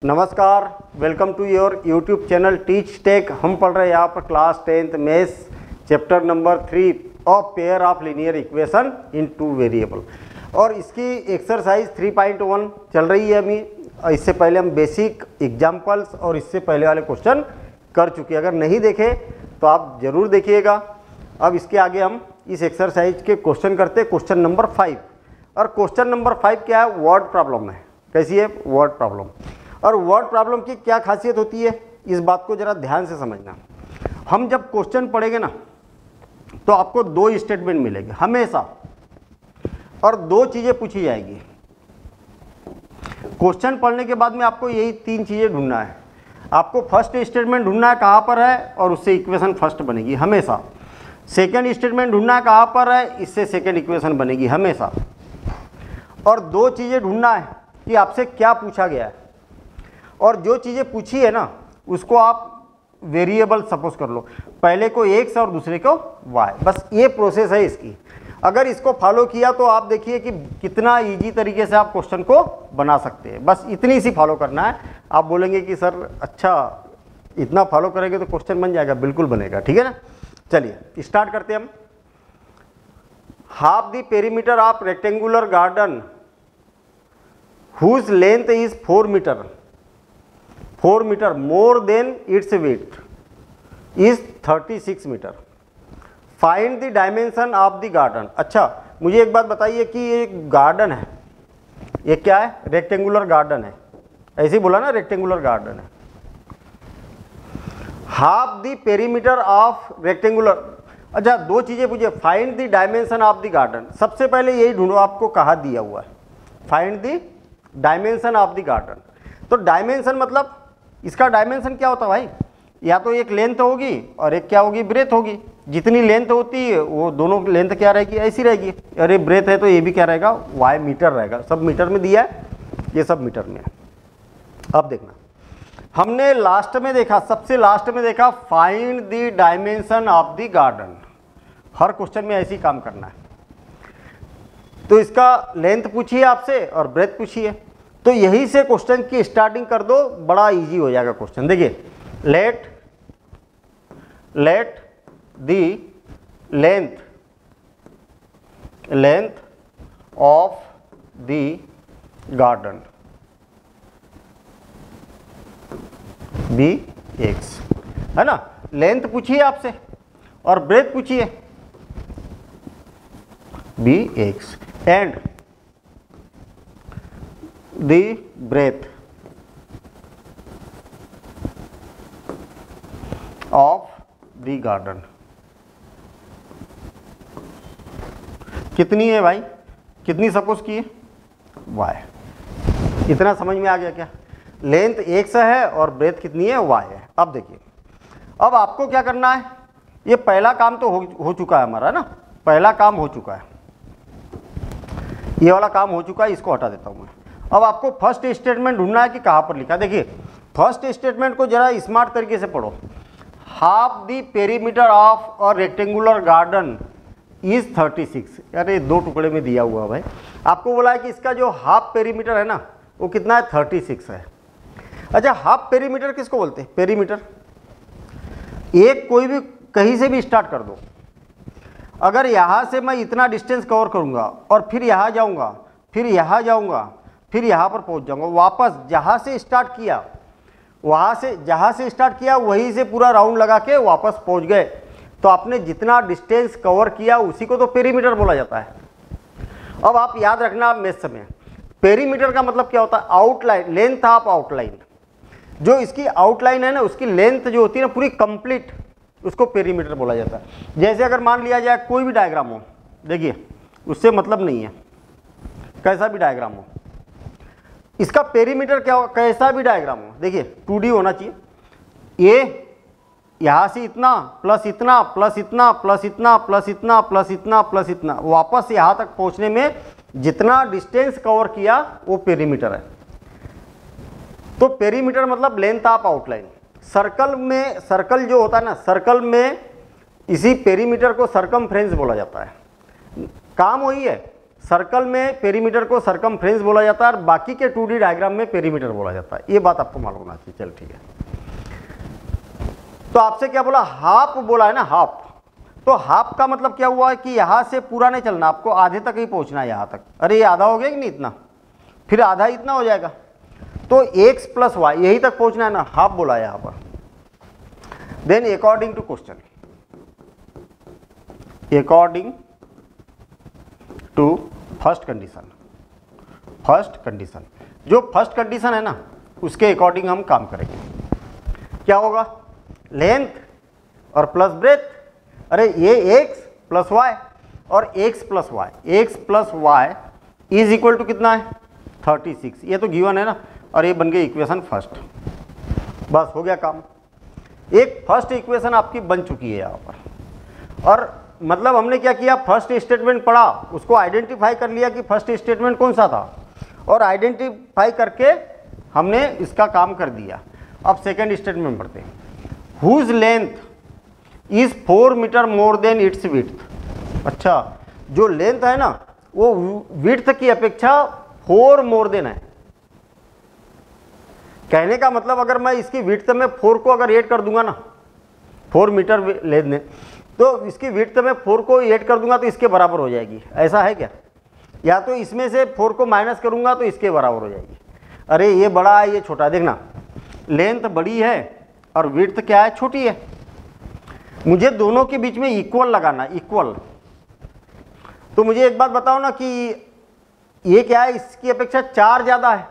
नमस्कार, welcome to your YouTube channel Teach Tech. हम पढ़ रहे हैं यहाँ पर class 10th maths chapter number 3 of pair of linear equation in two variable. और इसकी एक्सरसाइज 3.1 चल रही है अभी। इससे पहले हम बेसिक एग्जाम्पल्स और इससे पहले वाले क्वेश्चन कर चुके हैं। अगर नहीं देखे तो आप ज़रूर देखिएगा। अब इसके आगे हम इस एक्सरसाइज के क्वेश्चन करते हैं, क्वेश्चन नंबर 5। और क्वेश्चन नंबर 5 क्या है? वर्ड प्रॉब्लम है। कैसी है? Word problem. और वर्ड प्रॉब्लम की क्या खासियत होती है, इस बात को ज़रा ध्यान से समझना। हम जब क्वेश्चन पढ़ेंगे ना तो आपको दो स्टेटमेंट मिलेंगे हमेशा, और दो चीज़ें पूछी जाएगी। क्वेश्चन पढ़ने के बाद में आपको यही तीन चीज़ें ढूंढना है। आपको फर्स्ट स्टेटमेंट ढूंढना है कहाँ पर है, और उससे इक्वेशन फर्स्ट बनेगी हमेशा। सेकेंड स्टेटमेंट ढूंढना है कहाँ पर है, इससे सेकेंड इक्वेशन बनेगी हमेशा। और दो चीज़ें ढूंढना है कि आपसे क्या पूछा गया है, और जो चीज़ें पूछी है ना उसको आप वेरिएबल सपोज कर लो, पहले को x और दूसरे को y। बस ये प्रोसेस है इसकी। अगर इसको फॉलो किया तो आप देखिए कि कितना इजी तरीके से आप क्वेश्चन को बना सकते हैं। बस इतनी सी फॉलो करना है। आप बोलेंगे कि सर अच्छा इतना फॉलो करेंगे तो क्वेश्चन बन जाएगा। बिल्कुल बनेगा, ठीक है ना। चलिए स्टार्ट करते हैं हम। Half the perimeter of rectangular garden whose length is 4 metre, 4 metre more than its width is 36 metre. Find the dimension of the garden. अच्छा मुझे एक बात बताइए कि ये गार्डन है, ये क्या है? रेक्टेंगुलर गार्डन है। ऐसे ही बोला ना, रेक्टेंगुलर गार्डन है। Half the perimeter of rectangular. अच्छा दो चीज़ें पूछिए, find the dimension of the garden. सबसे पहले यही ढूंढो, आपको कहा दिया हुआ है find the dimension of the garden. तो डायमेंशन मतलब इसका डायमेंशन क्या होता है भाई? या तो एक लेंथ होगी और एक क्या होगी? ब्रेथ होगी। जितनी लेंथ होती है वो दोनों लेंथ क्या रहेगी? ऐसी रहेगी। अरे ब्रेथ है तो ये भी क्या रहेगा? y मीटर रहेगा। सब मीटर में दिया है, ये सब मीटर में है। अब देखना, हमने लास्ट में देखा, सबसे लास्ट में देखा find the dimension of the garden. Her question में ऐसे ही काम करना है। तो इसका लेंथ पूछिए आपसे और ब्रेथ पूछिए, तो यही से क्वेश्चन की स्टार्टिंग कर दो, बड़ा इजी हो जाएगा क्वेश्चन। देखिए, let the length of the garden be x, है ना। लेंथ पूछिए आपसे और ब्रेथ पूछिए be x and the breadth of the garden कितनी है भाई? कितनी सपोज की है? y। इतना समझ में आ गया क्या? लेंथ x है और ब्रेथ कितनी है? y है। अब देखिए, अब आपको क्या करना है? ये पहला काम तो हो चुका है हमारा ना, पहला काम हो चुका है, ये वाला काम हो चुका है, इसको हटा देता हूं मैं। अब आपको फर्स्ट स्टेटमेंट ढूंढना है कि कहाँ पर लिखा। देखिए फर्स्ट स्टेटमेंट को जरा स्मार्ट तरीके से पढ़ो। हाफ द पेरीमीटर ऑफ और रेक्टेंगुलर गार्डन इज 36। यार ये दो टुकड़े में दिया हुआ है भाई। आपको बोला है कि इसका जो हाफ पेरीमीटर है ना वो कितना है? 36 है। अच्छा हाफ पेरीमीटर किसको बोलते हैं? पेरीमीटर एक कोई भी कहीं से भी स्टार्ट कर दो। अगर यहाँ से मैं इतना डिस्टेंस कवर करूँगा और फिर यहाँ जाऊँगा, फिर यहाँ जाऊँगा, फिर यहाँ पर पहुँच जाऊँगा, वापस जहाँ से स्टार्ट किया, वहाँ से जहाँ से स्टार्ट किया वहीं से पूरा राउंड लगा के वापस पहुँच गए, तो आपने जितना डिस्टेंस कवर किया उसी को तो पेरीमीटर बोला जाता है। अब आप याद रखना मैथ्स में, पेरीमीटर का मतलब क्या होता है? Outline, length of outline. जो इसकी आउटलाइन है ना, उसकी लेंथ जो होती है ना पूरी कंप्लीट, उसको पेरीमीटर बोला जाता है। जैसे अगर मान लिया जाए कोई भी डायग्राम हो, देखिए उससे मतलब नहीं है, कैसा भी डायग्राम हो, इसका पेरीमीटर क्या होगा? कैसा भी डायग्राम हो, देखिए 2D होना चाहिए। ये यहाँ से इतना प्लस इतना प्लस इतना प्लस इतना प्लस इतना प्लस इतना प्लस इतना, वापस यहाँ तक पहुँचने में जितना डिस्टेंस कवर किया वो पेरीमीटर है। तो पेरीमीटर मतलब लेंथ ऑफ आउटलाइन। सर्कल में, सर्कल जो होता है ना, सर्कल में इसी पेरीमीटर को सरकमफ्रेंस बोला जाता है। काम वही है सर्कल में पेरीमीटर को सरकमफ्रेंस बोला जाता है और बाकी के 2D डायग्राम में पेरीमीटर बोला जाता है। ये बात आपको मालूम होना चाहिए। चल ठीक है, तो आपसे क्या बोला, हाफ बोला है ना, हाफ। तो हाफ का मतलब क्या हुआ है कि यहां से पूरा नहीं चलना, आपको आधे तक ही पहुंचना है, यहां तक। अरे ये आधा हो गया कि नहीं, इतना, फिर आधा इतना हो जाएगा, तो x प्लस वाई यही तक पहुंचना है ना, हाफ बोला है यहां पर। Then according to question, according to first condition, first condition, जो फर्स्ट कंडीशन है ना उसके अकॉर्डिंग हम काम करेंगे। क्या होगा, लेंथ और प्लस ब्रेथ, अरे ये x प्लस वाई और x plus y, x plus y is equal to कितना है 36, ये तो गिवन है ना, और ये बन गई इक्वेशन फर्स्ट। बस हो गया काम, एक फर्स्ट इक्वेशन आपकी बन चुकी है यहाँ पर। और मतलब हमने क्या किया, फर्स्ट स्टेटमेंट पढ़ा, उसको आइडेंटिफाई कर लिया कि फर्स्ट स्टेटमेंट कौन सा था, और आइडेंटिफाई करके हमने इसका काम कर दिया। अब सेकेंड स्टेटमेंट पढ़ते हैं, whose length is 4 metre more than its width. अच्छा, जो लेंथ है ना वो विड्थ की अपेक्षा 4 मोर देन है। कहने का मतलब अगर मैं इसकी विड्थ में 4 को अगर ऐड कर दूंगा ना, 4 मीटर लेंथ है, तो इसकी विड्थ में 4 को ऐड कर दूंगा तो इसके बराबर हो जाएगी। ऐसा है क्या, या तो इसमें से 4 को माइनस करूंगा तो इसके बराबर हो जाएगी। अरे ये बड़ा है, ये छोटा, देखना लेंथ बड़ी है और विड्थ क्या है, छोटी है। मुझे दोनों के बीच में इक्वल लगाना, इक्वल। तो मुझे एक बात बताओ ना कि ये क्या है, इसकी अपेक्षा 4 ज़्यादा है।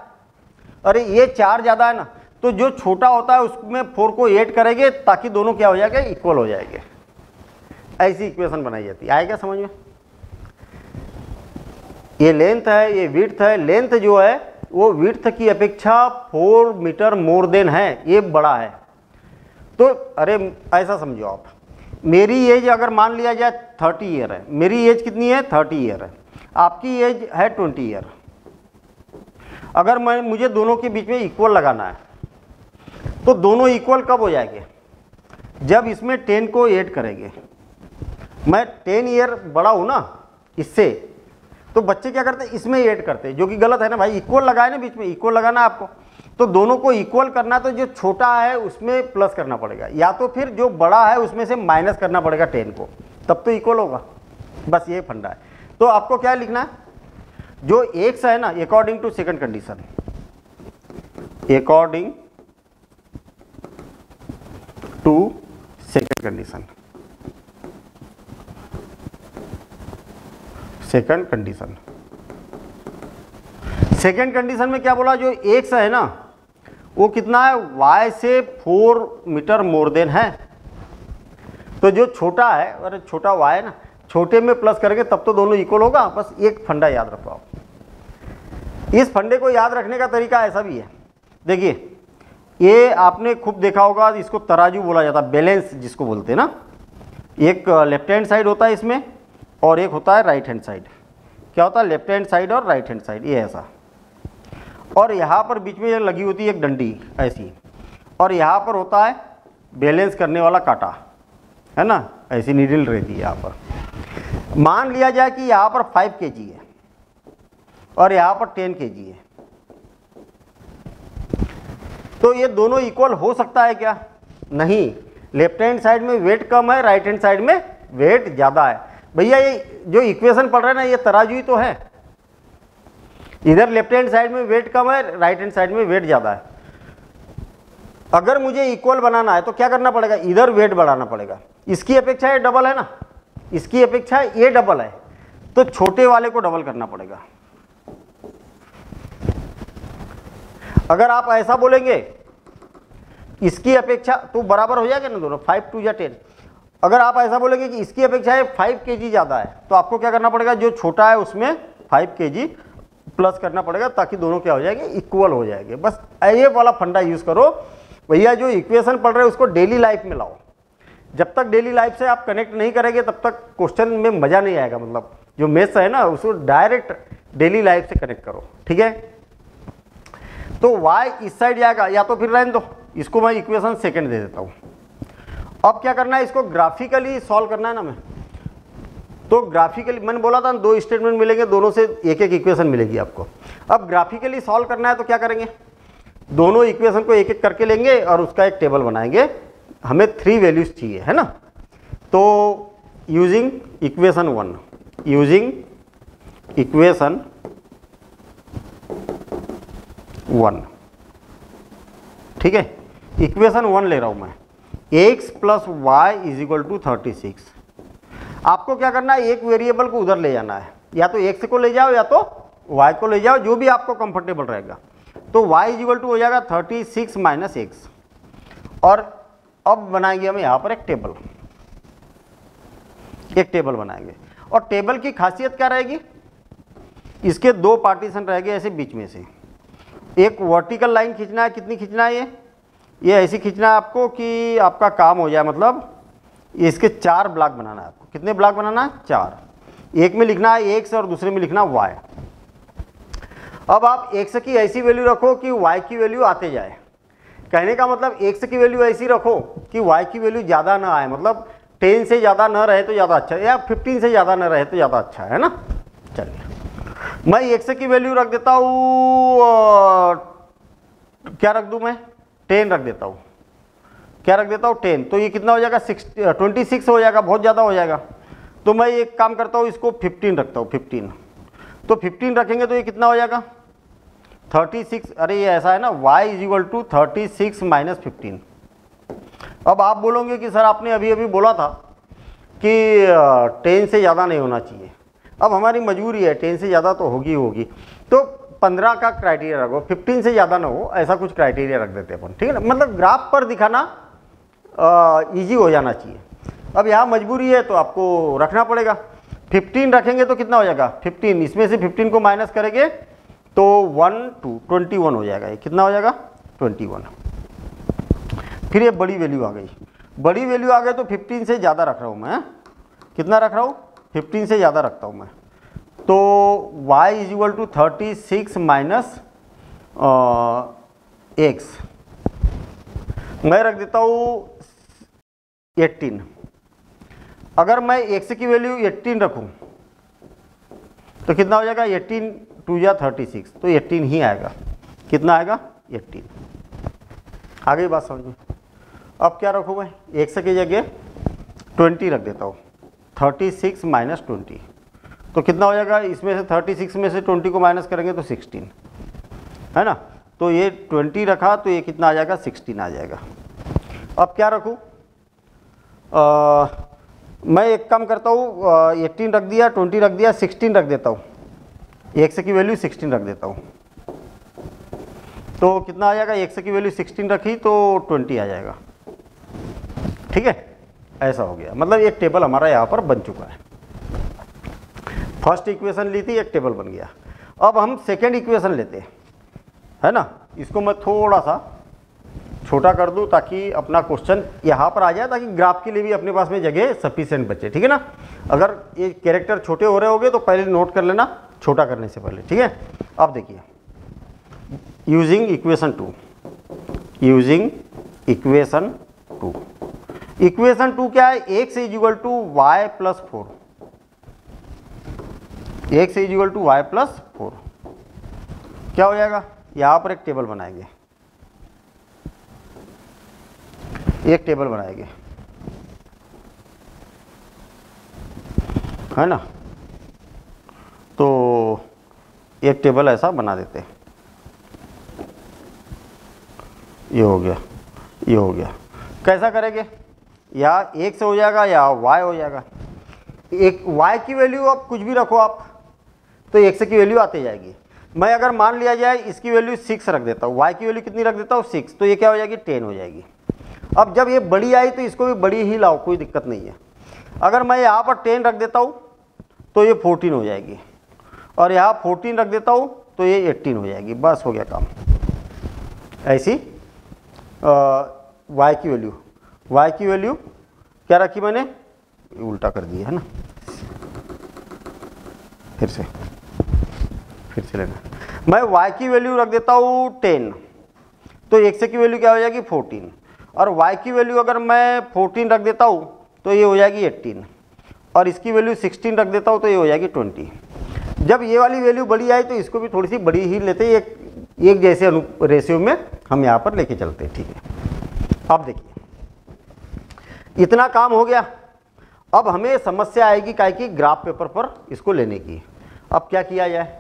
अरे ये 4 ज़्यादा है ना, तो जो छोटा होता है उसमें 4 को ऐड करेंगे ताकि दोनों क्या हो जाएगा, इक्वल हो जाएंगे। ऐसी इक्वेशन बनाई जाती है। आएगा समझ में, ये लेंथ है, ये विड्थ है। लेंथ जो है वो विड्थ की अपेक्षा 4 मीटर मोर देन है, ये बड़ा है। तो अरे ऐसा समझो आप, मेरी एज अगर मान लिया जाए 30 ईयर है, मेरी एज कितनी है 30 ईयर है, आपकी एज है 20 ईयर। अगर मुझे दोनों के बीच में इक्वल लगाना है तो दोनों इक्वल कब हो जाएंगे, जब इसमें 10 को ऐड करेंगे। मैं 10 ईयर बड़ा हूँ ना इससे, तो बच्चे क्या करते हैं, इसमें ऐड करते हैं, जो कि गलत है ना भाई। इक्वल लगाए ना, बीच में इक्वल लगाना है आपको, तो दोनों को इक्वल करना, तो जो छोटा है उसमें प्लस करना पड़ेगा, या तो फिर जो बड़ा है उसमें से माइनस करना पड़ेगा 10 को, तब तो इक्वल होगा। बस ये फंडा है। तो आपको क्या लिखना है, जो एक्स है ना, according to second condition, according to second condition, second condition. Second condition में क्या बोला, जो एक्स है ना वो कितना है, y से 4 मीटर मोर देन है। तो जो छोटा है, अरे छोटा y है ना, छोटे में प्लस करेंगे तब तो दोनों इक्वल होगा। बस एक फंडा याद रखो आप। इस फंडे को याद रखने का तरीका ऐसा भी है, देखिए ये आपने खूब देखा होगा, इसको तराजू बोला जाता है, बैलेंस जिसको बोलते हैं ना। एक लेफ्ट हैंड साइड होता है इसमें और एक होता है राइट हैंड साइड। क्या होता है, लेफ्ट हैंड साइड और राइट हैंड साइड, ये ऐसा। और यहाँ पर बीच में लगी होती है एक डंडी ऐसी, और यहाँ पर होता है बैलेंस करने वाला कांटा, है ना, ऐसी नीडल रहती है यहाँ पर। मान लिया जाए कि यहाँ पर 5 kg है और यहाँ पर 10 kg है, तो ये दोनों इक्वल हो सकता है क्या, नहीं। लेफ्ट हैंड साइड में वेट कम है, राइट हैंड साइड में वेट ज़्यादा है। भैया ये जो इक्वेशन पढ़ रहे हैं ना, ये तराजू ही तो है। इधर लेफ्ट हैंड साइड में वेट कम है, राइट हैंड साइड में वेट ज़्यादा है। अगर मुझे इक्वल बनाना है तो क्या करना पड़ेगा, इधर वेट बढ़ाना पड़ेगा। इसकी अपेक्षा ये डबल है ना, इसकी अपेक्षा ये डबल है, तो छोटे वाले को डबल करना पड़ेगा। अगर आप ऐसा बोलेंगे इसकी अपेक्षा, तो बराबर हो जाएगा ना दोनों, 5 2 या 10। अगर आप ऐसा बोलेंगे कि इसकी अपेक्षा 5 kg ज़्यादा है, तो आपको क्या करना पड़ेगा, जो छोटा है उसमें 5 kg प्लस करना पड़ेगा, ताकि दोनों क्या हो जाएंगे, इक्वल हो जाएंगे। बस ये वाला फंडा यूज़ करो भैया। जो इक्वेशन पढ़ रहे हो उसको डेली लाइफ में लाओ। जब तक डेली लाइफ से आप कनेक्ट नहीं करेंगे तब तक क्वेश्चन में मज़ा नहीं आएगा। मतलब जो मैथ्स है ना उसको डायरेक्ट डेली लाइफ से कनेक्ट करो, ठीक है। तो y इस साइड जाएगा, या तो फिर रहने दो, इसको मैं इक्वेशन सेकंड दे देता हूँ। अब क्या करना है, इसको ग्राफिकली सॉल्व करना है ना। मैं तो ग्राफिकली मैंने बोला था दो स्टेटमेंट मिलेंगे, दोनों से एक एक इक्वेशन मिलेगी आपको। अब ग्राफिकली सॉल्व करना है तो क्या करेंगे, दोनों इक्वेशन को एक एक करके लेंगे और उसका एक टेबल बनाएंगे। हमें 3 वैल्यूज चाहिए, है ना। तो यूजिंग इक्वेशन 1, ठीक है, इक्वेशन 1 ले रहा हूं मैं, x plus y is equal to 36। आपको क्या करना है, एक वेरिएबल को उधर ले जाना है, या तो x को ले जाओ या तो y को ले जाओ, जो भी आपको कंफर्टेबल रहेगा। तो y इज इक्वल टू हो जाएगा 36 माइनस x। और अब बनाएंगे हम यहाँ पर एक टेबल बनाएंगे। और टेबल की खासियत क्या रहेगी, इसके 2 पार्टीशन रहेंगे ऐसे बीच में से। एक वर्टिकल लाइन खींचना है, कितनी खींचना है, ये ऐसी खींचना है आपको कि आपका काम हो जाए, मतलब इसके 4 ब्लॉक बनाना है आपको। कितने ब्लॉक बनाना है, 4। एक में लिखना है x और दूसरे में लिखना y। अब आप x की ऐसी वैल्यू रखो कि y की वैल्यू आते जाए। कहने का मतलब x की वैल्यू ऐसी रखो कि y की वैल्यू ज़्यादा ना आए, मतलब 10 से ज़्यादा न रहे तो ज़्यादा अच्छा है, या 15 से ज़्यादा न रहे तो ज़्यादा अच्छा है ना। चलिए मैं x की वैल्यू रख देता हूँ, क्या रख दूँ मैं, 10 रख देता हूँ। क्या रख देता हूँ, 10। तो ये कितना हो जाएगा, 26 हो जाएगा, बहुत ज़्यादा हो जाएगा। तो मैं एक काम करता हूँ, इसको 15 रखता हूँ, 15। तो 15 रखेंगे तो ये कितना हो जाएगा, 36। अरे ये ऐसा है ना, y is equal to 36 minus 15। अब आप बोलोगे कि सर आपने अभी अभी बोला था कि 10 से ज़्यादा नहीं होना चाहिए। अब हमारी मजबूरी है, 10 से ज़्यादा तो होगी। तो 15 का क्राइटेरिया रखो, 15 से ज़्यादा ना हो, ऐसा कुछ क्राइटेरिया रख देते हैं अपन, ठीक है ना। मतलब ग्राफ पर दिखाना ईजी हो जाना चाहिए। अब यहाँ मजबूरी है तो आपको रखना पड़ेगा। 15 रखेंगे तो कितना हो जाएगा, 15। इसमें से 15 को माइनस करेंगे तो 21 हो जाएगा। ये कितना हो जाएगा, 21। फिर ये बड़ी वैल्यू आ गई, तो 15 से ज़्यादा रख रहा हूँ मैं। कितना रख रहा हूँ, 15 से ज़्यादा रखता हूँ मैं। तो y is equal to 36 minus x, मैं रख देता हूँ 18। अगर मैं x की वैल्यू 18 रखूँ तो कितना हो जाएगा, 18 2 या 36, तो 18 ही आएगा। कितना आएगा, 18। आ गई बात समझ में। अब क्या रखूँ मैं, x की जगह 20 रख देता हूँ, 36 माइनस 20। तो कितना हो जाएगा, इसमें से 36 में से 20 को माइनस करेंगे तो 16, है ना। तो ये 20 रखा तो ये कितना आ जाएगा, 16 आ जाएगा। अब क्या रखूँ, मैं एक काम करता हूँ, 18 रख दिया, 20 रख दिया, 16 रख देता हूँ। x की वैल्यू 16 रख देता हूँ। तो कितना आ जाएगा, x की वैल्यू 16 रखी तो 20 आ जाएगा, ठीक है। ऐसा हो गया, मतलब एक टेबल हमारा यहाँ पर बन चुका है। फर्स्ट इक्वेशन ली थी, एक टेबल बन गया। अब हम सेकेंड इक्वेशन लेते हैं, है ना। इसको मैं थोड़ा सा छोटा कर दूं ताकि अपना क्वेश्चन यहाँ पर आ जाए, ताकि ग्राफ के लिए भी अपने पास में जगह सफिशिएंट बचे, ठीक है ना। अगर ये कैरेक्टर छोटे हो रहे होंगे तो पहले नोट कर लेना, छोटा करने से पहले, ठीक है। अब देखिए, यूजिंग इक्वेशन 2, इक्वेशन 2 क्या है, x is equal to y plus 4, x is equal to y plus 4। क्या हो जाएगा, यहाँ पर एक टेबल बनाएंगे, है ना। तो एक टेबल ऐसा बना देते हैं, ये हो गया। कैसा करेंगे, या x हो जाएगा या y हो जाएगा। एक y की वैल्यू आप कुछ भी रखो आप, तो x की वैल्यू आती जाएगी। मैं अगर मान लिया जाए इसकी वैल्यू 6 रख देता हूँ, y की वैल्यू कितनी रख देता हूँ, 6, तो ये क्या हो जाएगी, 10 हो जाएगी। अब जब ये बड़ी आई तो इसको भी बड़ी ही लाओ, कोई दिक्कत नहीं है। अगर मैं यहाँ पर 10 रख देता हूँ तो ये 14 हो जाएगी, और यहाँ 14 रख देता हूँ तो ये 18 हो जाएगी। बस हो गया काम। ऐसी y की वैल्यू क्या रखी मैंने, उल्टा कर दिया है ना, फिर से लेना। मैं y की वैल्यू रख देता हूँ 10, तो x की वैल्यू क्या हो जाएगी, 14, और y की वैल्यू अगर मैं 14 रख देता हूँ तो ये हो जाएगी 18। और इसकी वैल्यू 16 रख देता हूँ तो ये हो जाएगी 20। जब ये वाली वैल्यू बड़ी आई तो इसको भी थोड़ी सी बड़ी ही लेते हैं, एक जैसे रेशियो में हम यहाँ पर लेके चलते हैं। ठीक है, अब देखिए इतना काम हो गया। अब हमें समस्या आएगी काय की, ग्राफ पेपर पर इसको लेने की। अब क्या किया जाए,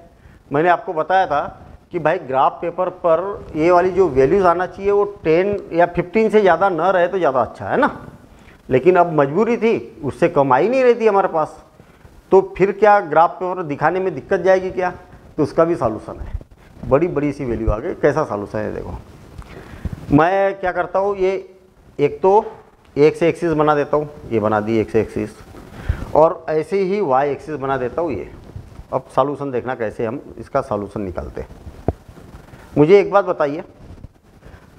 मैंने आपको बताया था कि भाई ग्राफ पेपर पर ये वाली जो वैल्यूज़ आना चाहिए वो 10 या 15 से ज़्यादा न रहे तो ज़्यादा अच्छा है ना। लेकिन अब मजबूरी थी, उससे कम आ ही नहीं रही थी हमारे पास, तो फिर क्या ग्राफ पेपर दिखाने में दिक्कत जाएगी क्या? तो उसका भी सॉल्यूशन है, बड़ी बड़ी सी वैल्यू आ गई। कैसा सॉल्यूशन है देखो, मैं क्या करता हूँ, ये एक तो एक्स एक्सिस बना देता हूँ, ये बना दी एक्स एक्सिस, और ऐसे ही वाई एक्सिस बना देता हूँ ये। अब सॉल्यूशन देखना कैसे हम इसका सॉल्यूशन निकालते हैं। मुझे एक बात बताइए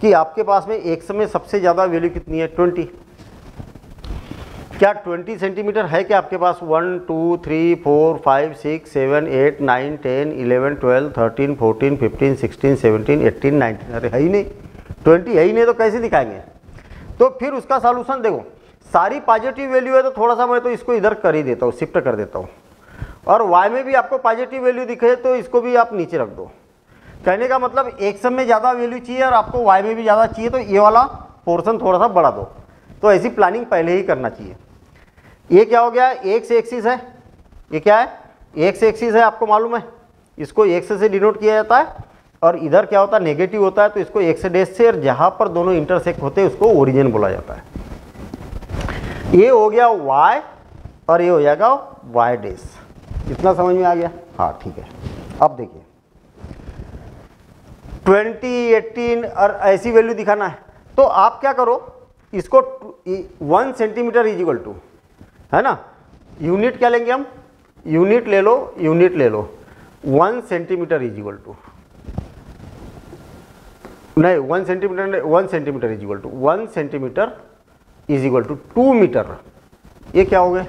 कि आपके पास में एक्स में सबसे ज़्यादा वैल्यू कितनी है? 20। क्या 20 सेंटीमीटर है क्या आपके पास? 1 2 3 4 5 6 7 8 9 10 11 12 13 14 15 16 17 18 19। अरे है ही नहीं, 20 है ही नहीं, तो कैसे दिखाएंगे? तो फिर उसका सॉल्यूशन देखो, सारी पॉजिटिव वैल्यू है तो थोड़ा सा मैं तो इसको इधर कर ही देता हूँ, शिफ्ट कर देता हूँ, और y में भी आपको पॉजिटिव वैल्यू दिखे तो इसको भी आप नीचे रख दो। कहने का मतलब एक्स में ज़्यादा वैल्यू चाहिए और आपको y में भी ज़्यादा चाहिए, तो ये वाला पोर्शन थोड़ा सा बढ़ा दो। तो ऐसी प्लानिंग पहले ही करना चाहिए। ये क्या हो गया? एक्स एक्सिस है, ये क्या है? एक्स एक्सिस है, आपको मालूम है, इसको एक्स से डिनोट किया जाता है, और इधर क्या होता है? नेगेटिव होता है, तो इसको एक्स डैश से, और जहाँ पर दोनों इंटरसेक्ट होते हैं उसको ओरिजिन बोला जाता है। ये हो गया y और ये हो जाएगा y डैश। इतना समझ में आ गया? हाँ ठीक है। अब देखिए 20 18 और ऐसी वैल्यू दिखाना है, तो आप क्या करो, इसको 1 सेंटीमीटर इज इक्वल टू, है ना, यूनिट क्या लेंगे हम? यूनिट ले लो, यूनिट ले लो। 1 सेंटीमीटर इज इक्वल टू, नहीं 1 centimetre, 1 centimetre is equal to 1 centimetre is equal to 2 metre. ये क्या हो गए?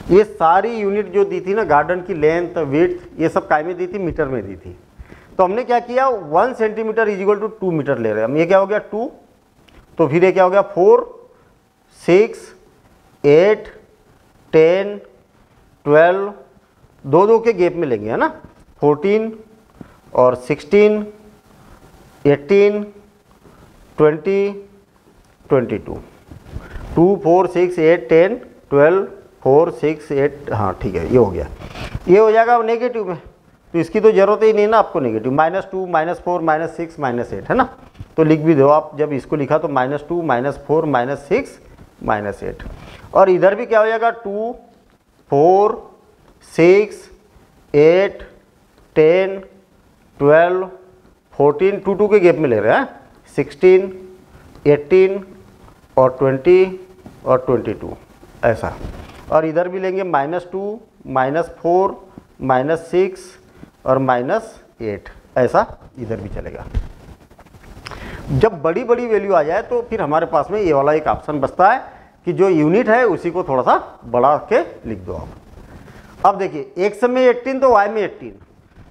ये सारी यूनिट जो दी थी ना, गार्डन की लेंथ विड्थ, ये सब काय में दी थी? मीटर में दी थी। तो हमने क्या किया, 1 centimetre is equal to 2 metre ले रहे हैं हम। ये क्या हो गया? 2, तो फिर ये क्या हो गया? 4 6 8 10 12, 2 के गैप में लेंगे, है ना, 14 और 16 18 20 22, 2 4 6 8 10 12 4 6 8, हाँ ठीक है, ये हो गया। ये हो जाएगा नेगेटिव में, तो इसकी तो जरूरत ही नहीं ना आपको नेगेटिव। -2 -4 -6 -8, है ना, तो लिख भी दो आप। जब इसको लिखा तो -2 -4 -6 -8, और इधर भी क्या हो जाएगा? 2 4 6 8 10 12 14, 2 के गैप में ले रहे हैं, 16 18 और 20 और 22, ऐसा। और इधर भी लेंगे -2 -4 -6 और -8, ऐसा इधर भी चलेगा। जब बड़ी बड़ी वैल्यू आ जाए तो फिर हमारे पास में ये वाला एक ऑप्शन बचता है कि जो यूनिट है उसी को थोड़ा सा बढ़ा के लिख दो आप। अब देखिए एक्स में 18 तो वाई में 18,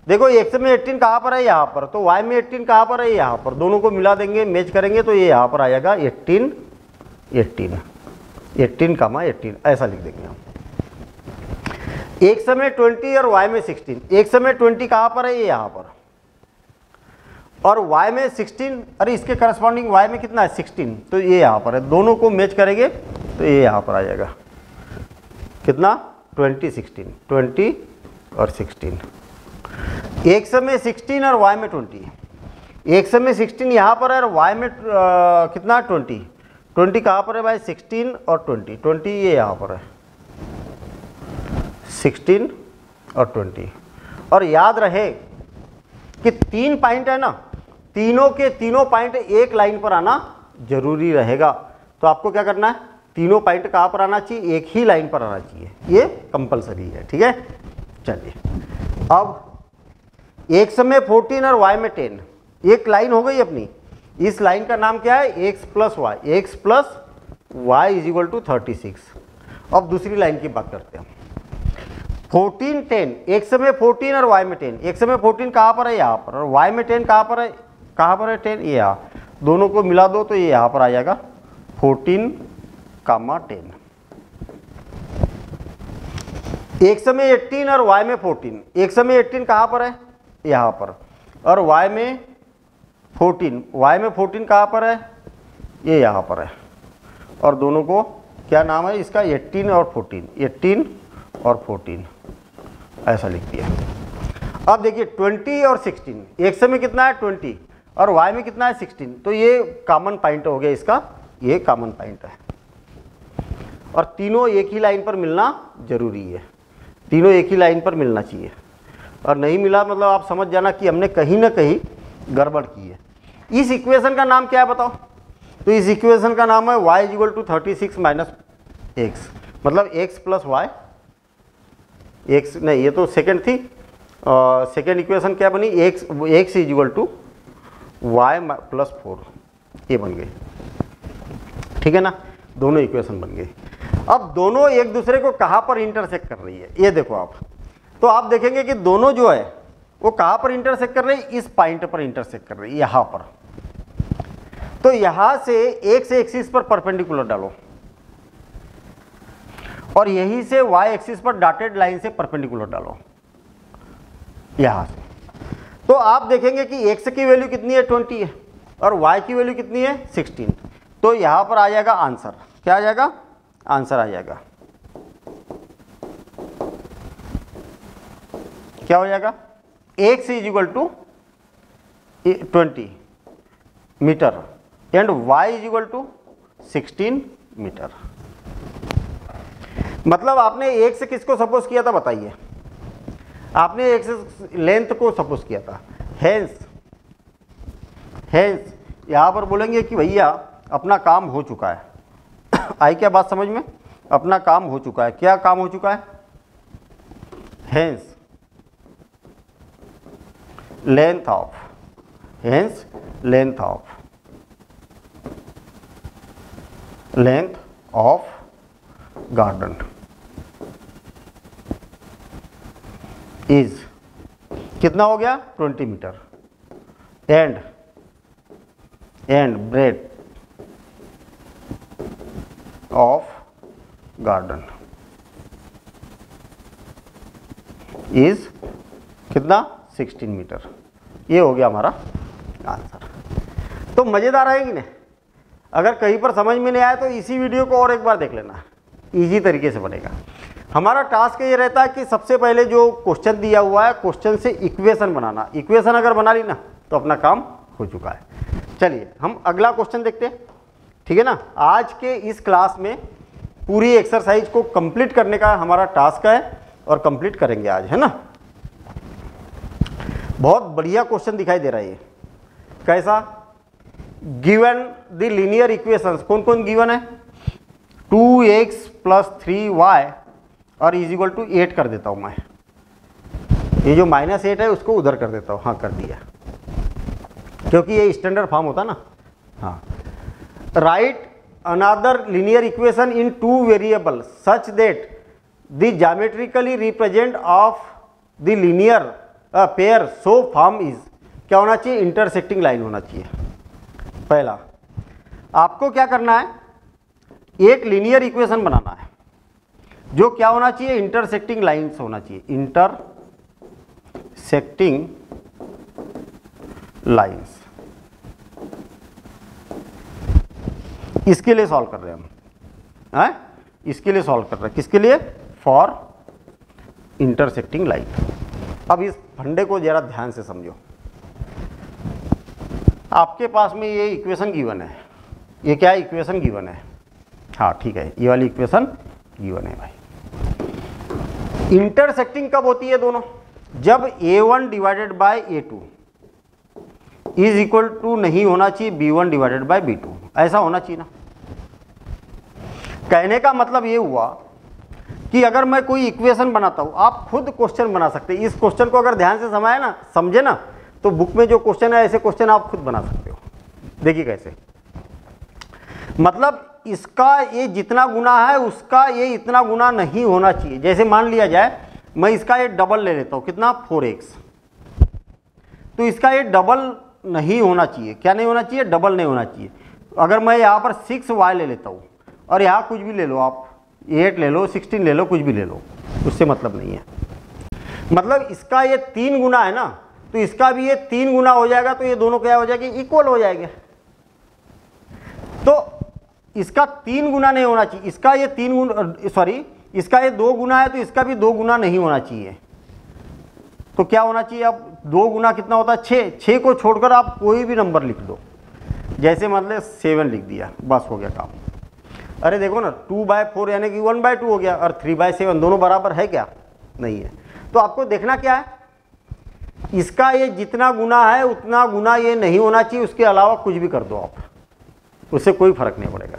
देखो एक्स में 18 कहाँ पर है? यहाँ पर। तो वाई में 18 कहाँ पर है? यहाँ पर। दोनों को मिला देंगे, मैच करेंगे तो ये यहाँ पर आ जाएगा 18 18 18 कामा 18, ऐसा लिख देंगे हम। एक्स में 20 और वाई में 16। एक्स में 20 कहाँ पर है? ये यहाँ पर, और y में 16, अरे इसके करस्पॉन्डिंग y में कितना है? 16, तो ये यहाँ पर है। दोनों को मैच करेंगे तो ये यहाँ पर आ जाएगा कितना? 20 16, 20 और 16। एक्स में 16 और y में 20। एक्स में 16 यहाँ पर है और y में कितना? 20। 20 कहाँ पर है भाई? 16 और 20। 20 ये यहाँ पर है, 16 और 20। और याद रहे कि 3 पॉइंट है ना, तीनों के तीनों पॉइंट एक लाइन पर आना जरूरी रहेगा। तो आपको क्या करना है? तीनों पॉइंट कहाँ पर आना चाहिए? एक ही लाइन पर आना चाहिए, ये कंपलसरी है। ठीक है, चलिए अब एक्स में 14 और वाई में 10, एक लाइन हो गई अपनी। इस लाइन का नाम क्या है? X plus y, x plus y is equal to 36। अब दूसरी लाइन की बात करते हैं। 14 10, एक्स में 14 और वाई में 10। एक्स में 14 कहाँ पर है? यहाँ पर। और वाई में 10 कहाँ पर है? कहाँ पर है 10? ये यहाँ। दोनों को मिला दो तो ये यहाँ पर आ जाएगा 14 कामा 10। x में 18 और y में 14। x में 18 कहाँ पर है, यहाँ पर, और y में 14 कहाँ पर है, ये यहाँ पर है। और दोनों को क्या नाम है इसका, 18 और 14 ऐसा लिख दिया। अब देखिए 20 और 16, x में कितना है 20 और y में कितना है 16, तो ये कॉमन पॉइंट हो गया इसका, ये कॉमन पॉइंट है। और तीनों एक ही लाइन पर मिलना जरूरी है, तीनों एक ही लाइन पर मिलना चाहिए, और नहीं मिला मतलब आप समझ जाना कि हमने कहीं ना कहीं गड़बड़ की है। इस इक्वेशन का नाम क्या है बताओ, तो इस इक्वेशन का नाम है y = 36 - x, मतलब x + y, x नहीं ये तो सेकंड थी, सेकंड इक्वेशन क्या बनी, x = y + 4, ये बन गई, ठीक है ना, दोनों इक्वेशन बन गई। अब दोनों एक दूसरे को कहाँ पर इंटरसेक्ट कर रही है, ये देखो आप, तो आप देखेंगे कि दोनों जो है वो कहाँ पर इंटरसेक्ट कर रही है, इस पॉइंट पर इंटरसेक्ट कर रही है, यहाँ पर। तो यहाँ से x एक्सिस पर परपेंडिकुलर डालो और यहीं से y एक्सिस पर डॉटेड लाइन से परपेंडिकुलर डालो यहाँ से, तो आप देखेंगे कि x की वैल्यू कितनी है 20 है और y की वैल्यू कितनी है 16, तो यहाँ पर आ जाएगा आंसर, क्या आ जाएगा, आंसर आ जाएगा, क्या हो जाएगा, x = 20 metre and y = 16 metre. मतलब आपने एक से किसको सपोज किया था बताइए, आपने एक से लेंथ को सपोज किया था, हेंस यहाँ पर बोलेंगे कि भैया अपना काम हो चुका है। आई क्या बात समझ में, अपना काम हो चुका है, क्या काम हो चुका है, hence length of garden is कितना हो गया 20 metre and breadth of garden is कितना 16 मीटर। ये हो गया हमारा आंसर। तो मज़ेदार है कि नहीं, अगर कहीं पर समझ में नहीं आया तो इसी वीडियो को और एक बार देख लेना, इजी तरीके से बनेगा। हमारा टास्क ये रहता है कि सबसे पहले जो क्वेश्चन दिया हुआ है क्वेश्चन से इक्वेशन बनाना, इक्वेशन अगर बना ली ना तो अपना काम हो चुका है। चलिए हम अगला क्वेश्चन देखते हैं, ठीक है ना। आज के इस क्लास में पूरी एक्सरसाइज को कंप्लीट करने का हमारा टास्क है और कंप्लीट करेंगे आज, है ना। बहुत बढ़िया क्वेश्चन दिखाई दे रहा है ये, कैसा, गिवन द लीनियर इक्वेशंस, कौन कौन गिवन है, 2x + 3y और = 8 कर देता हूँ मैं, ये जो -8 है उसको उधर कर देता हूँ, हाँ कर दिया, क्योंकि ये स्टैंडर्ड फॉर्म होता ना। हाँ, right another linear equation in 2 variable such that the geometrically represent of the linear pair so form is, क्या होना चाहिए, इंटरसेक्टिंग लाइन होना चाहिए। पहला आपको क्या करना है, एक लीनियर इक्वेशन बनाना है जो क्या होना चाहिए, इंटरसेक्टिंग लाइन्स होना चाहिए, इंटरसेक्टिंग लाइन्स। इसके लिए सॉल्व कर रहे हैं हम, हैं, इसके लिए सॉल्व कर रहे हैं, किसके लिए, फॉर इंटरसेक्टिंग लाइन। अब इस फंडे को जरा ध्यान से समझो, आपके पास में ये इक्वेशन गिवन है, ये क्या है, इक्वेशन गिवन है, हाँ ठीक है, ये वाली इक्वेशन गिवन है भाई। इंटरसेक्टिंग कब होती है दोनों, जब a1 / a2 = नहीं होना चाहिए b1 / b2, ऐसा होना चाहिए ना। कहने का मतलब ये हुआ कि अगर मैं कोई इक्वेशन बनाता हूं, आप खुद क्वेश्चन बना सकते हैं। इस क्वेश्चन को अगर ध्यान से समझे ना तो बुक में जो क्वेश्चन है ऐसे क्वेश्चन आप खुद बना सकते हो। देखिए कैसे, मतलब इसका ये जितना गुना है उसका ये इतना गुना नहीं होना चाहिए। जैसे मान लिया जाए मैं इसका ये डबल ले लेता हूँ, कितना 4x, तो इसका ये डबल नहीं होना चाहिए, क्या नहीं होना चाहिए, डबल नहीं होना चाहिए। अगर मैं यहाँ पर 6y ले लेता हूँ और यहाँ कुछ भी ले लो आप, 8 ले लो, 16 ले लो, कुछ भी ले लो, उससे मतलब नहीं है। मतलब इसका ये 3 गुना है ना, तो इसका भी ये 3 गुना हो जाएगा, तो ये दोनों क्या हो जाएंगे, इक्वल हो जाएंगे। तो इसका 3 गुना नहीं होना चाहिए, इसका ये 3 गुना, सॉरी इसका ये 2 गुना है, तो इसका भी 2 गुना नहीं होना चाहिए। तो क्या होना चाहिए, अब 2 गुना कितना होता है, 6। 6 को छोड़कर आप कोई भी नंबर लिख दो, जैसे मतलब 7 लिख दिया, बस हो गया काम। अरे देखो ना, 2/4 यानी कि 1/2 हो गया, और 3/7 दोनों बराबर है क्या, नहीं है। तो आपको देखना क्या है, इसका ये जितना गुना है उतना गुना ये नहीं होना चाहिए, उसके अलावा कुछ भी कर दो आप, उससे कोई फर्क नहीं पड़ेगा।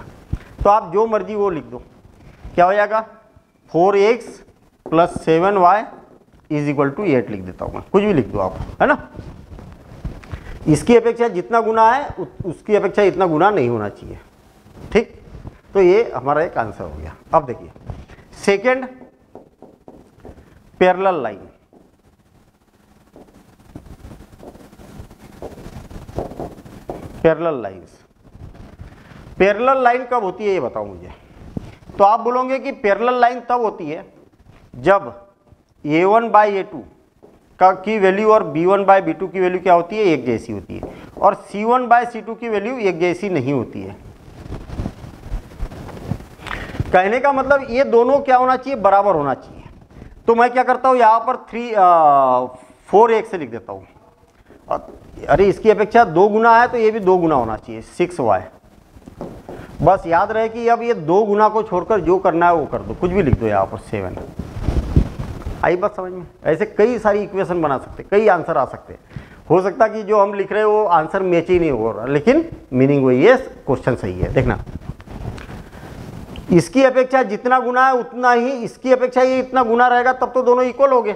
तो आप जो मर्जी वो लिख दो, क्या हो जाएगा, 4x + 7y = 8 लिख देता हूँ मैं, कुछ भी लिख दो आप, है ना। इसकी अपेक्षा जितना गुना है उसकी अपेक्षा इतना गुना नहीं होना चाहिए, ठीक। तो ये हमारा एक आंसर हो गया। अब देखिए second, parallel line. Parallel lines, parallel line कब होती है ये बताओ मुझे। तो आप बोलोगे कि पैरेलल लाइन तब होती है जब a1/a2 का की वैल्यू और b1/b2 की वैल्यू क्या होती है, एक जैसी होती है, और c1/c2 की वैल्यू एक जैसी नहीं होती है। कहने का मतलब ये दोनों क्या होना चाहिए, बराबर होना चाहिए। तो मैं क्या करता हूँ, यहाँ पर 4x से लिख देता हूँ। अरे इसकी अपेक्षा 2 गुना है, तो ये भी 2 गुना होना चाहिए, 6y। बस याद रहे कि अब ये 2 गुना को छोड़कर जो करना है वो कर दो, कुछ भी लिख दो यहाँ पर 7। आई बात समझ में। ऐसे कई सारी इक्वेशन बना सकते, कई आंसर आ सकते हैं। हो सकता कि जो हम लिख रहे हैं वो आंसर मैच ही नहीं हो रहा, लेकिन मीनिंग वही है, क्वेश्चन सही है। देखना, इसकी अपेक्षा जितना गुना है उतना ही इसकी अपेक्षा ये इतना गुना रहेगा, तब तो दोनों इक्वल हो गए।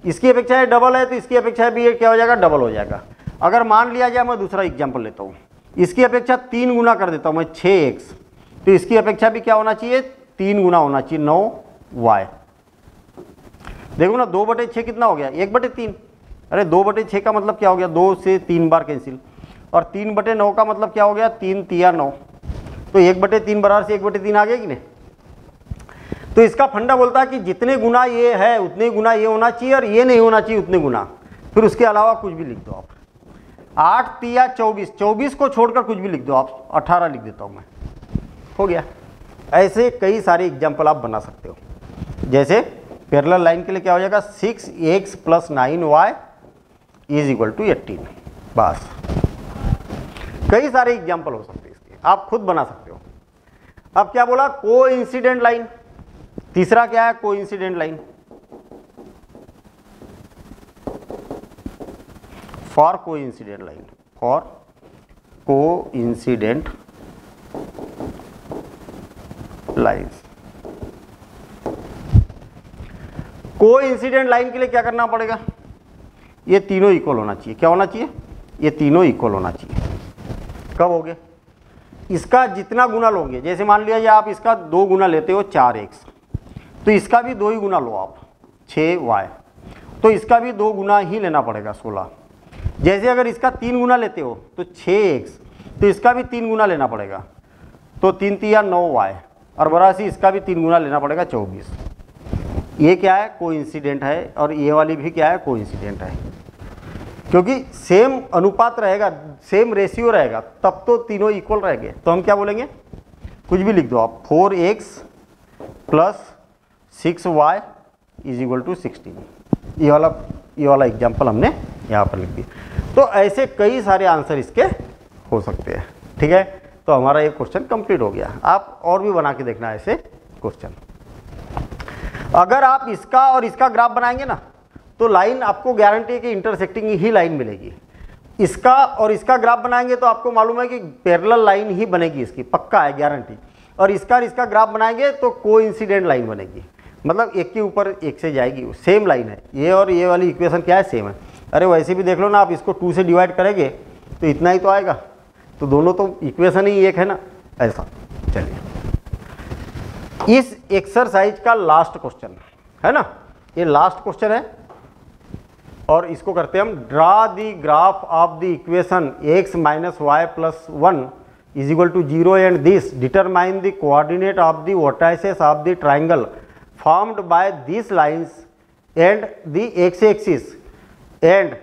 इसकी अपेक्षा ये डबल है, तो इसकी अपेक्षा भी ये क्या हो जाएगा, डबल हो जाएगा। अगर मान लिया जाए, मैं दूसरा एग्जाम्पल लेता हूँ, इसकी अपेक्षा 3 गुना कर देता हूँ मैं, 6x, तो इसकी अपेक्षा भी क्या होना चाहिए, 3 गुना होना चाहिए, 9y। देखो ना, 2/6 कितना हो गया, 1/3। अरे 2/6 का मतलब क्या हो गया, 2 से 3 बार कैंसिल, और 3/9 का मतलब क्या हो गया, 3 × 9, तो 1/3 बराबर से 1/3 आ गया कि नहीं। तो इसका फंडा बोलता है कि जितने गुना ये है उतने गुना ये होना चाहिए, और ये नहीं होना चाहिए उतने गुना, फिर उसके अलावा कुछ भी लिख दो आप। 8 × 24, 24 को छोड़कर कुछ भी लिख दो आप, 18 लिख देता हूँ मैं, हो गया। ऐसे कई सारे एग्जाम्पल आप बना सकते हो। जैसे पैरेलल लाइन के लिए क्या हो जाएगा, 6x + 9y = 18। बस कई सारे एग्जाम्पल हो सकते हैं इसके, आप खुद बना सकते हो। अब क्या बोला, कोइंसिडेंट लाइन। तीसरा क्या है, coincident line. For coincident line, for coincident lines. Coincident line के लिए क्या करना पड़ेगा, ये तीनों इक्वल होना चाहिए। क्या होना चाहिए, ये तीनों इक्वल होना चाहिए। कब हो गए, इसका जितना गुना लोगे, जैसे मान लिया आप इसका 2 गुना लेते हो 4x, तो इसका भी 2 ही गुना लो आप, 6y, तो इसका भी 2 गुना ही लेना पड़ेगा, 16। जैसे अगर इसका 3 गुना लेते हो तो 6x, तो इसका भी 3 गुना लेना पड़ेगा, तो 3 × 9y, और बराबर इसका भी 3 गुना लेना पड़ेगा, 24। ये क्या है, कोइंसिडेंट है, और ये वाली भी क्या है, कोइंसिडेंट है। क्योंकि सेम अनुपात रहेगा, सेम रेशियो रहेगा, तब तो तीनों इक्वल रहेंगे। तो हम क्या बोलेंगे, कुछ भी लिख दो आप, 4x + 6y = 16। ये वाला एग्जाम्पल हमने यहाँ पर लिख दिया। तो ऐसे कई सारे आंसर इसके हो सकते हैं, ठीक है। तो हमारा ये क्वेश्चन कंप्लीट हो गया। आप और भी बना के देखना ऐसे क्वेश्चन। अगर आप इसका और इसका ग्राफ बनाएंगे ना, तो लाइन आपको गारंटी है कि इंटरसेक्टिंग ही लाइन मिलेगी। इसका और इसका ग्राफ बनाएंगे तो आपको मालूम है कि पैरेलल लाइन ही बनेगी, इसकी पक्का है, गारंटी। और इसका ग्राफ बनाएंगे तो कोइंसिडेंट लाइन बनेगी, मतलब एक के ऊपर एक से जाएगी, सेम लाइन है। ये और ये वाली इक्वेशन क्या है, सेम है। अरे वैसे भी देख लो ना, आप इसको 2 से डिवाइड करेंगे तो इतना ही तो आएगा, तो दोनों तो इक्वेशन ही एक है ना, ऐसा। चलिए, इस एक्सरसाइज का लास्ट क्वेश्चन है ना, ये लास्ट क्वेश्चन है, और इसको करते हैं हम। Draw the graph of the equation x - y + 1 = 0 and this determine the coordinate of the vertices of the triangle formed by these lines and the x-axis and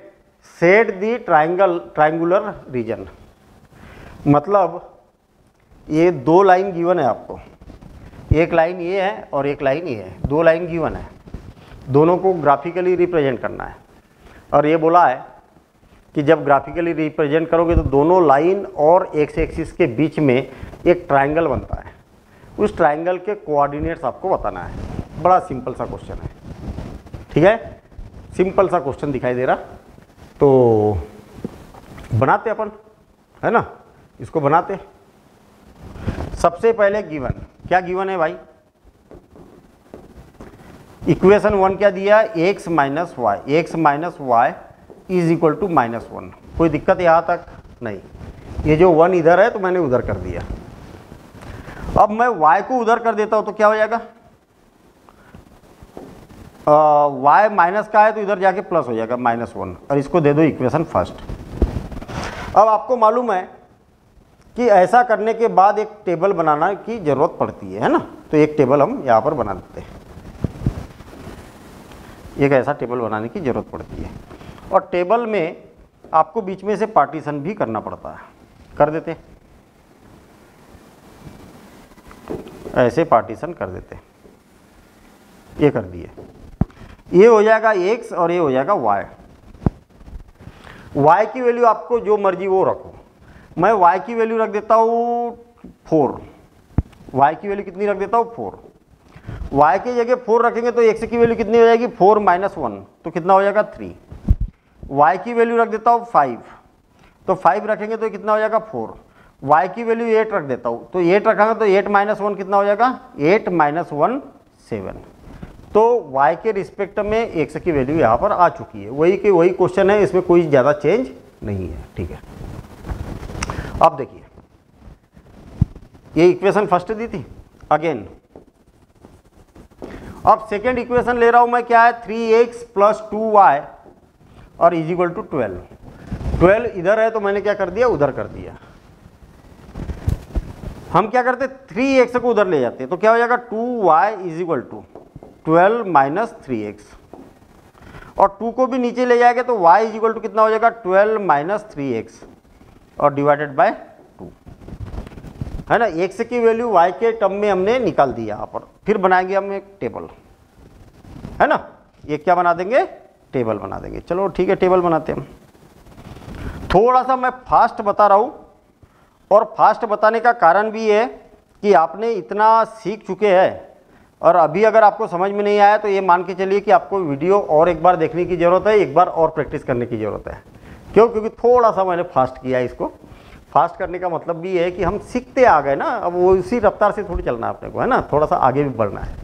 shade the triangular region। मतलब ये दो line given है आपको, एक line ये है और एक लाइन ये है, दो लाइन गिवन है, दोनों को ग्राफिकली रिप्रेजेंट करना है। और ये बोला है कि जब ग्राफिकली रिप्रेजेंट करोगे तो दोनों लाइन और एक्स एक्सिस के बीच में एक ट्रायंगल बनता है, उस ट्रायंगल के कोऑर्डिनेट्स आपको बताना है। बड़ा सिंपल सा क्वेश्चन है, ठीक है, सिंपल सा क्वेश्चन दिखाई दे रहा, तो बनाते अपन, है ना, इसको बनाते। सबसे पहले गिवन, क्या गिवन है भाई, इक्वेशन 1 क्या दिया, x minus y is equal to -1। कोई दिक्कत यहाँ तक नहीं, ये जो 1 इधर है तो मैंने उधर कर दिया। अब मैं y को उधर कर देता हूं तो क्या हो जाएगा, y माइनस का है तो इधर जाके प्लस हो जाएगा -1, और इसको दे दो इक्वेशन फर्स्ट। अब आपको मालूम है कि ऐसा करने के बाद एक टेबल बनाना की ज़रूरत पड़ती है ना, तो एक टेबल हम यहाँ पर बना देते हैं, एक ऐसा टेबल बनाने की ज़रूरत पड़ती है। और टेबल में आपको बीच में से पार्टीशन भी करना पड़ता है, कर देते, ऐसे पार्टीशन कर देते, ये कर दिए, ये हो जाएगा x और ये हो जाएगा y। y की वैल्यू आपको जो मर्जी वो रखो, मैं y की वैल्यू रख देता हूँ 4, y की वैल्यू कितनी रख देता हूँ 4, y की जगह 4 रखेंगे तो x की वैल्यू कितनी हो जाएगी 4 - 1 तो कितना हो जाएगा 3। y की वैल्यू रख देता हूँ 5, तो 5 रखेंगे तो कितना हो जाएगा 4। y की वैल्यू 8 रख देता हूँ, तो 8 रखेंगे तो 8 - 1 कितना हो जाएगा 8 - 1 7। तो y के रिस्पेक्ट में x की वैल्यू यहाँ पर आ चुकी है, वही के वही क्वेश्चन है, इसमें कोई ज़्यादा चेंज नहीं है, ठीक है। अब देखिए, ये इक्वेशन फर्स्ट दी थी, अगेन अब सेकेंड इक्वेशन ले रहा हूँ मैं, क्या है 3x + 2y और इज इक्वल टू 12 इधर है तो मैंने क्या कर दिया, उधर कर दिया। हम क्या करते, 3x को उधर ले जाते तो क्या हो जाएगा 2y is equal to 12 - 3x, और 2 को भी नीचे ले जाएंगे तो y इज इक्वल टू कितना हो जाएगा 12 - 3x और डिवाइडेड बाय 2, है ना। x की वैल्यू y के टर्म में हमने निकाल दिया यहाँ पर, फिर बनाएंगे हम एक टेबल, है ना, ये क्या बना देंगे, टेबल बना देंगे। चलो ठीक है, टेबल बनाते हैं हम। थोड़ा सा मैं फास्ट बता रहा हूँ, और फास्ट बताने का कारण भी है कि आपने इतना सीख चुके हैं, और अभी अगर आपको समझ में नहीं आया तो ये मान के चलिए कि आपको वीडियो और एक बार देखने की ज़रूरत है, एक बार और प्रैक्टिस करने की ज़रूरत है। क्यों, क्योंकि थोड़ा सा मैंने फास्ट किया है। इसको फास्ट करने का मतलब भी है कि हम सीखते आ गए ना, अब वो उसी रफ्तार से थोड़ी चलना है अपने को, है ना, थोड़ा सा आगे भी बढ़ना है।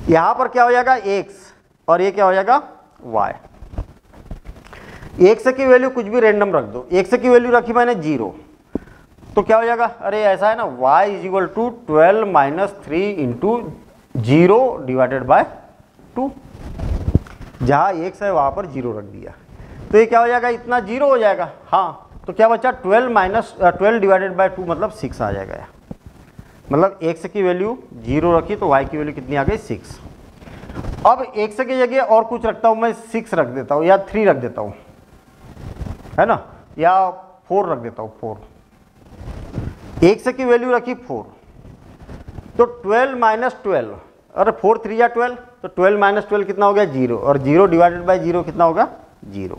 यहाँ पर क्या हो जाएगा x और ये क्या हो जाएगा y। x की वैल्यू कुछ भी रैंडम रख दो, x की वैल्यू रखी मैंने 0, तो क्या हो जाएगा, अरे ऐसा है ना, y is equal to 12 - 3 into 0 divided by 2, जहाँ x है वहाँ पर 0 रख दिया, तो ये क्या हो जाएगा, इतना 0 हो जाएगा। हाँ, तो क्या बचा 12 डिवाइडेड बाय 2 मतलब 6 आ जाएगा। मतलब x की वैल्यू 0 रखी तो y की वैल्यू कितनी आ गई 6। अब x की जगह और कुछ रखता हूँ मैं, 6 रख देता हूँ या 3 रख देता हूँ, है ना, या 4 रख देता हूँ 4। x की वैल्यू रखी 4, तो 12 - 12, अरे 4 3 या 12, तो 12 - 12 कितना हो गया 0, और 0 डिवाइडेड बाय 0 कितना होगा 0।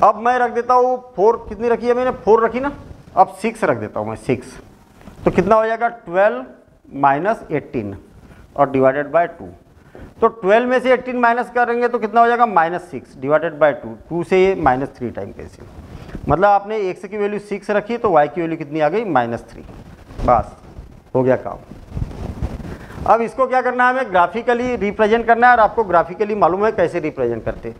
अब मैं रख देता हूँ 4, कितनी रखी है मैंने 4 रखी ना, अब 6 रख देता हूँ मैं 6, तो कितना हो जाएगा 12 - 18 और डिवाइडेड बाय 2। तो 12 में से 18 माइनस करेंगे तो कितना हो जाएगा -6 डिवाइडेड बाय 2, 2 से ये -3 टाइम कैसे, मतलब आपने x की वैल्यू 6 रखी तो y की वैल्यू कितनी आ गई -3, बस हो गया काम। अब इसको क्या करना है, हमें ग्राफिकली रिप्रेजेंट करना है, और आपको ग्राफिकली मालूम है कैसे रिप्रेजेंट करते।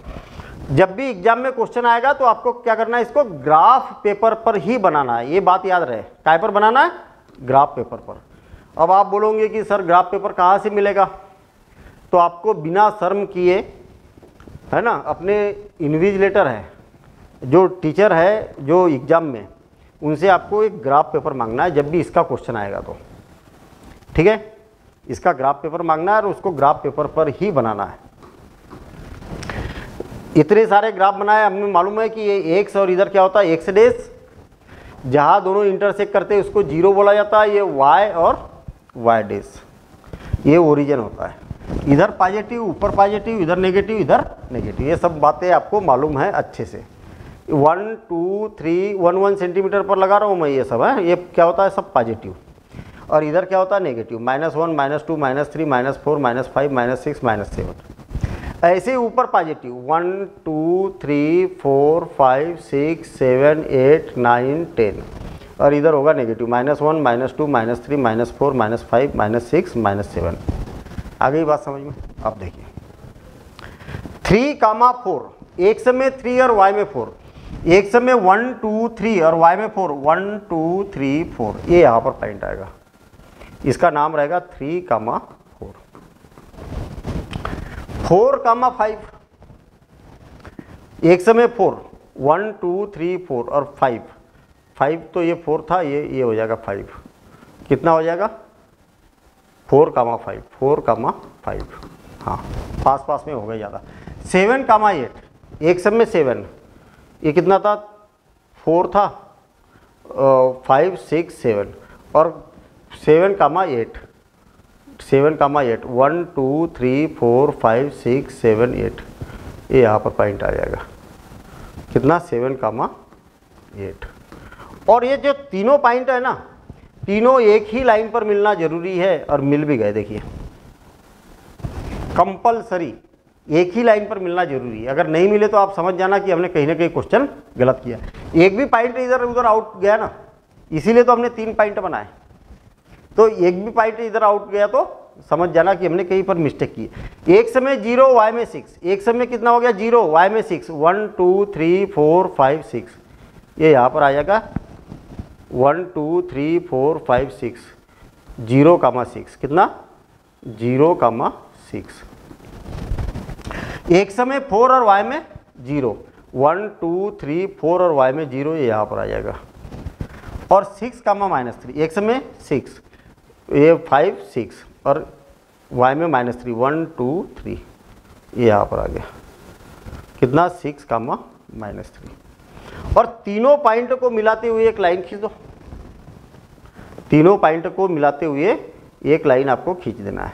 जब भी एग्जाम में क्वेश्चन आएगा तो आपको क्या करना है, इसको ग्राफ पेपर पर ही बनाना है, ये बात याद रहे। काय पर बनाना है, ग्राफ पेपर पर। अब आप बोलोगे कि सर ग्राफ पेपर कहाँ से मिलेगा, तो आपको बिना शर्म किए, है ना, अपने इन्विजिलेटर है जो टीचर है जो एग्ज़ाम में, उनसे आपको एक ग्राफ पेपर मांगना है जब भी इसका क्वेश्चन आएगा तो, ठीक है। इसका ग्राफ पेपर मांगना है और उसको ग्राफ पेपर पर ही बनाना है। इतने सारे ग्राफ बनाए, हमें मालूम है कि ये एक्स और इधर क्या होता है एक्स डेश, जहाँ दोनों इंटरसेक्ट करते हैं उसको जीरो बोला जाता है। ये वाई और वाई डेश, ये ओरिजिन होता है। इधर पॉजिटिव, ऊपर पॉजिटिव, इधर नेगेटिव, इधर नेगेटिव, ये सब बातें आपको मालूम है अच्छे से। 1 2 3 1 सेंटीमीटर पर लगा रहा हूँ मैं, ये सब है, ये क्या होता है सब पॉजिटिव। और इधर क्या होता है नेगेटिव, -1 -2 -3 -4 -5 -6 -7। ऐसे ही ऊपर पॉजिटिव 1 2 3 4 5 6 7 8 9 10। और इधर होगा नेगेटिव -1 -2 -3 -4 -5 -6 -7। आ गई बात समझ में? अब देखिए 3, 4, एक समय 3 और y में 4, एक समय 1 2 3 और y में 4, 1 2 3 4, ये यहाँ पर पॉइंट आएगा। इसका नाम रहेगा 3, 4, 4, 5, एक समय 4, 1 2 3 4 और 5, तो ये 4 था, ये हो जाएगा 5। कितना हो जाएगा 4, 5, 4, 5, हाँ पास में हो गया ज़्यादा। 7, 8, एक समय 7, ये कितना था 4 था, 5 6 7 और 7, 8, 7, 8, 1 2 3 4 5 6 7 8, ये यहाँ पर पॉइंट आ जाएगा। कितना 7, 8। और ये जो तीनों पॉइंट है ना, तीनों एक ही लाइन पर मिलना जरूरी है और मिल भी गए। देखिए कंपलसरी एक ही लाइन पर मिलना जरूरी है। अगर नहीं मिले तो आप समझ जाना कि हमने कहीं ना कहीं क्वेश्चन गलत किया। एक भी पॉइंट इधर उधर आउट गया ना, इसीलिए तो हमने 3 पॉइंट बनाए। तो एक भी पॉइंट इधर आउट गया तो समझ जाना कि हमने कहीं पर मिस्टेक की। एक समय 0 y में 6, एक समय कितना हो गया 0 y में 6, 1 2 3 4 5 6, ये यहाँ पर आ जाएगा 1 2 3 4 5 6, 0, 6, कितना 0, 6। एक समय 4 और y में 0, 1 2 3 4 और y में 0, ये यहाँ पर आ जाएगा। और 6, -3, एक समय 6, ये 5 6 और y में -3, 1 2 3, ये यहाँ पर आ गया। कितना 6, -3। और तीनों पॉइंट को मिलाते हुए एक लाइन खींच दो। तीनों पॉइंट को मिलाते हुए एक लाइन आपको खींच देना है।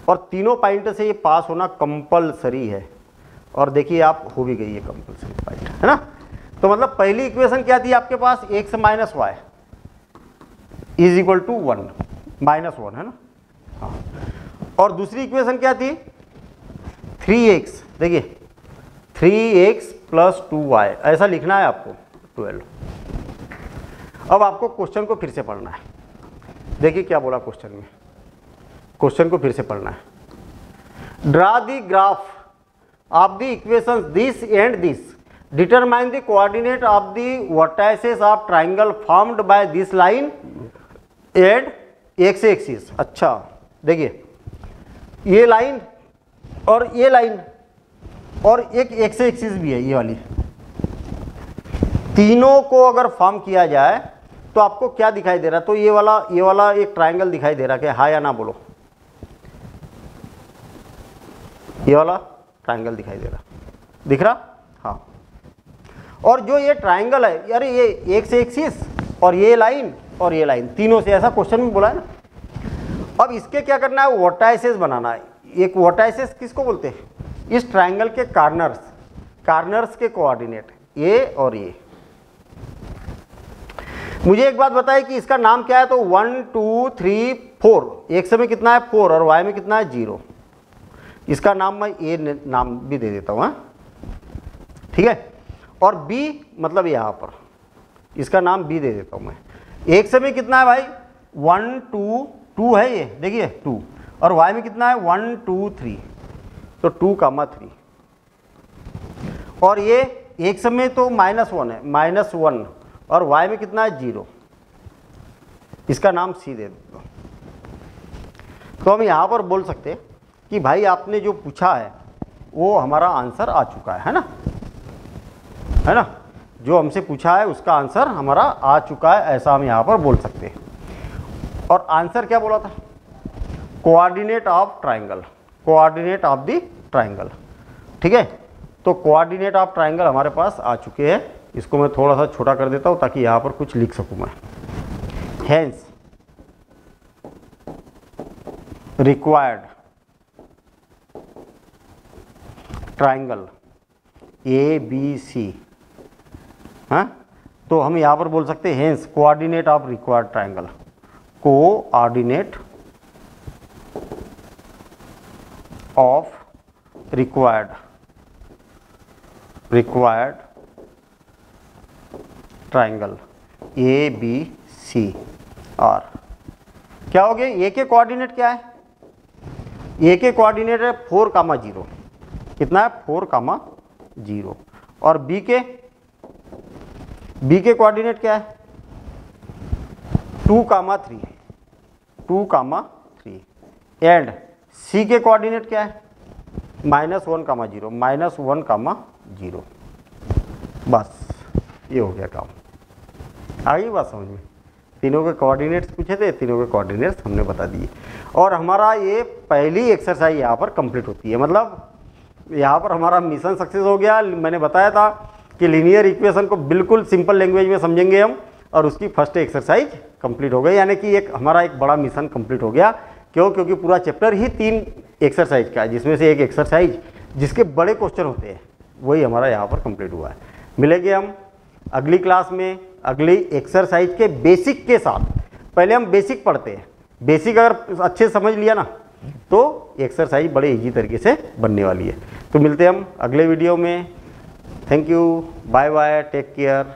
और तीनों पॉइंट से ये पास होना कंपलसरी है। और देखिए आप हो भी गई है कंपलसरी पॉइंट, है ना। तो मतलब पहली इक्वेशन क्या थी आपके पास, x - y = 1, -1 है ना। हाँ, और दूसरी इक्वेशन क्या थी 3x, देखिए 3x + 2y, ऐसा लिखना है आपको 12। अब आपको क्वेश्चन को फिर से पढ़ना है। देखिए क्या बोला क्वेश्चन में, क्वेश्चन को फिर से पढ़ना है। Draw the graph of the equations this and this, determine the coordinate of the vertices of triangle formed by this line and x axis. अच्छा देखिए ये लाइन और ये लाइन और एक एक्स एक्सिस भी है, ये वाली, तीनों को अगर फॉर्म किया जाए तो आपको क्या दिखाई दे रहा है, तो ये वाला एक ट्राइंगल दिखाई दे रहा है। क्या हाँ या ना बोलो, ये वाला ट्राइंगल दिखाई दे रहा, दिख रहा, हाँ। और जो ये ट्राइंगल है यार, ये एक्स एक्सिस और ये लाइन और ये लाइन, तीनों से, ऐसा क्वेश्चन में बोला है ना। अब इसके क्या करना है, वर्टाइसेस बनाना है। एक वर्टाइसेस किसको बोलते हैं, इस ट्राइंगल के कार्नर्स के कोऑर्डिनेट, ये और ये। मुझे एक बात बताइए कि इसका नाम क्या है, तो 1 2 3 4, एक समय कितना है 4 और y में कितना है 0। इसका नाम मैं ए नाम भी दे देता हूँ, हाँ ठीक है। और b मतलब यहाँ पर, इसका नाम b दे देता हूँ मैं। एक समय कितना है भाई 1 2 2 है, ये देखिए 2, और y में कितना है 1 2 3, तो 2, 3। और ये एक समय तो -1 है, -1, और y में कितना है 0, इसका नाम c दे देता हूँ। तो हम यहाँ पर बोल सकते हैं कि भाई आपने जो पूछा है वो हमारा आंसर आ चुका है ना, है ना। जो हमसे पूछा है उसका आंसर हमारा आ चुका है, ऐसा हम यहाँ पर बोल सकते हैं। और आंसर क्या बोला था, coordinate of triangle, coordinate of the triangle. ठीक है, तो कोऑर्डिनेट ऑफ ट्राइंगल हमारे पास आ चुके हैं। इसको मैं थोड़ा सा छोटा कर देता हूँ ताकि यहाँ पर कुछ लिख सकूँ मैं। Hence required triangle A B C, हाँ, तो हम यहाँ पर बोल सकते हैं hence coordinate of required triangle, coordinate of required triangle A B C are. क्या हो गया, ए के कोऑर्डिनेट क्या है, ए के कोऑर्डिनेट है 4,0, कितना है 4,0, और बी के कोऑर्डिनेट क्या है 2,3, एंड सी के कोऑर्डिनेट क्या है -1,0, -1,0। बस ये हो गया काम। आ गई बात समझ में? तीनों के कोऑर्डिनेट्स पूछे थे, तीनों के कोऑर्डिनेट्स हमने बता दिए, और हमारा ये पहली एक्सरसाइज यहाँ पर कंप्लीट होती है। मतलब यहाँ पर हमारा मिशन सक्सेस हो गया। मैंने बताया था कि लीनियर इक्वेशन को बिल्कुल सिंपल लैंग्वेज में समझेंगे हम, और उसकी फर्स्ट एक्सरसाइज कंप्लीट हो गई, यानी कि हमारा एक बड़ा मिशन कंप्लीट हो गया। क्यों? क्योंकि पूरा चैप्टर ही 3 एक्सरसाइज का है, जिसमें से एक एक्सरसाइज जिसके बड़े क्वेश्चन होते हैं वही हमारा यहाँ पर कंप्लीट हुआ है। मिलेंगे हम अगली क्लास में अगली एक्सरसाइज के बेसिक के साथ। पहले हम बेसिक पढ़ते हैं, बेसिक अगर अच्छे से समझ लिया ना तो एक्सरसाइज बड़े इजी तरीके से बनने वाली है। तो मिलते हैं हम अगले वीडियो में। Thank you, bye bye, take care.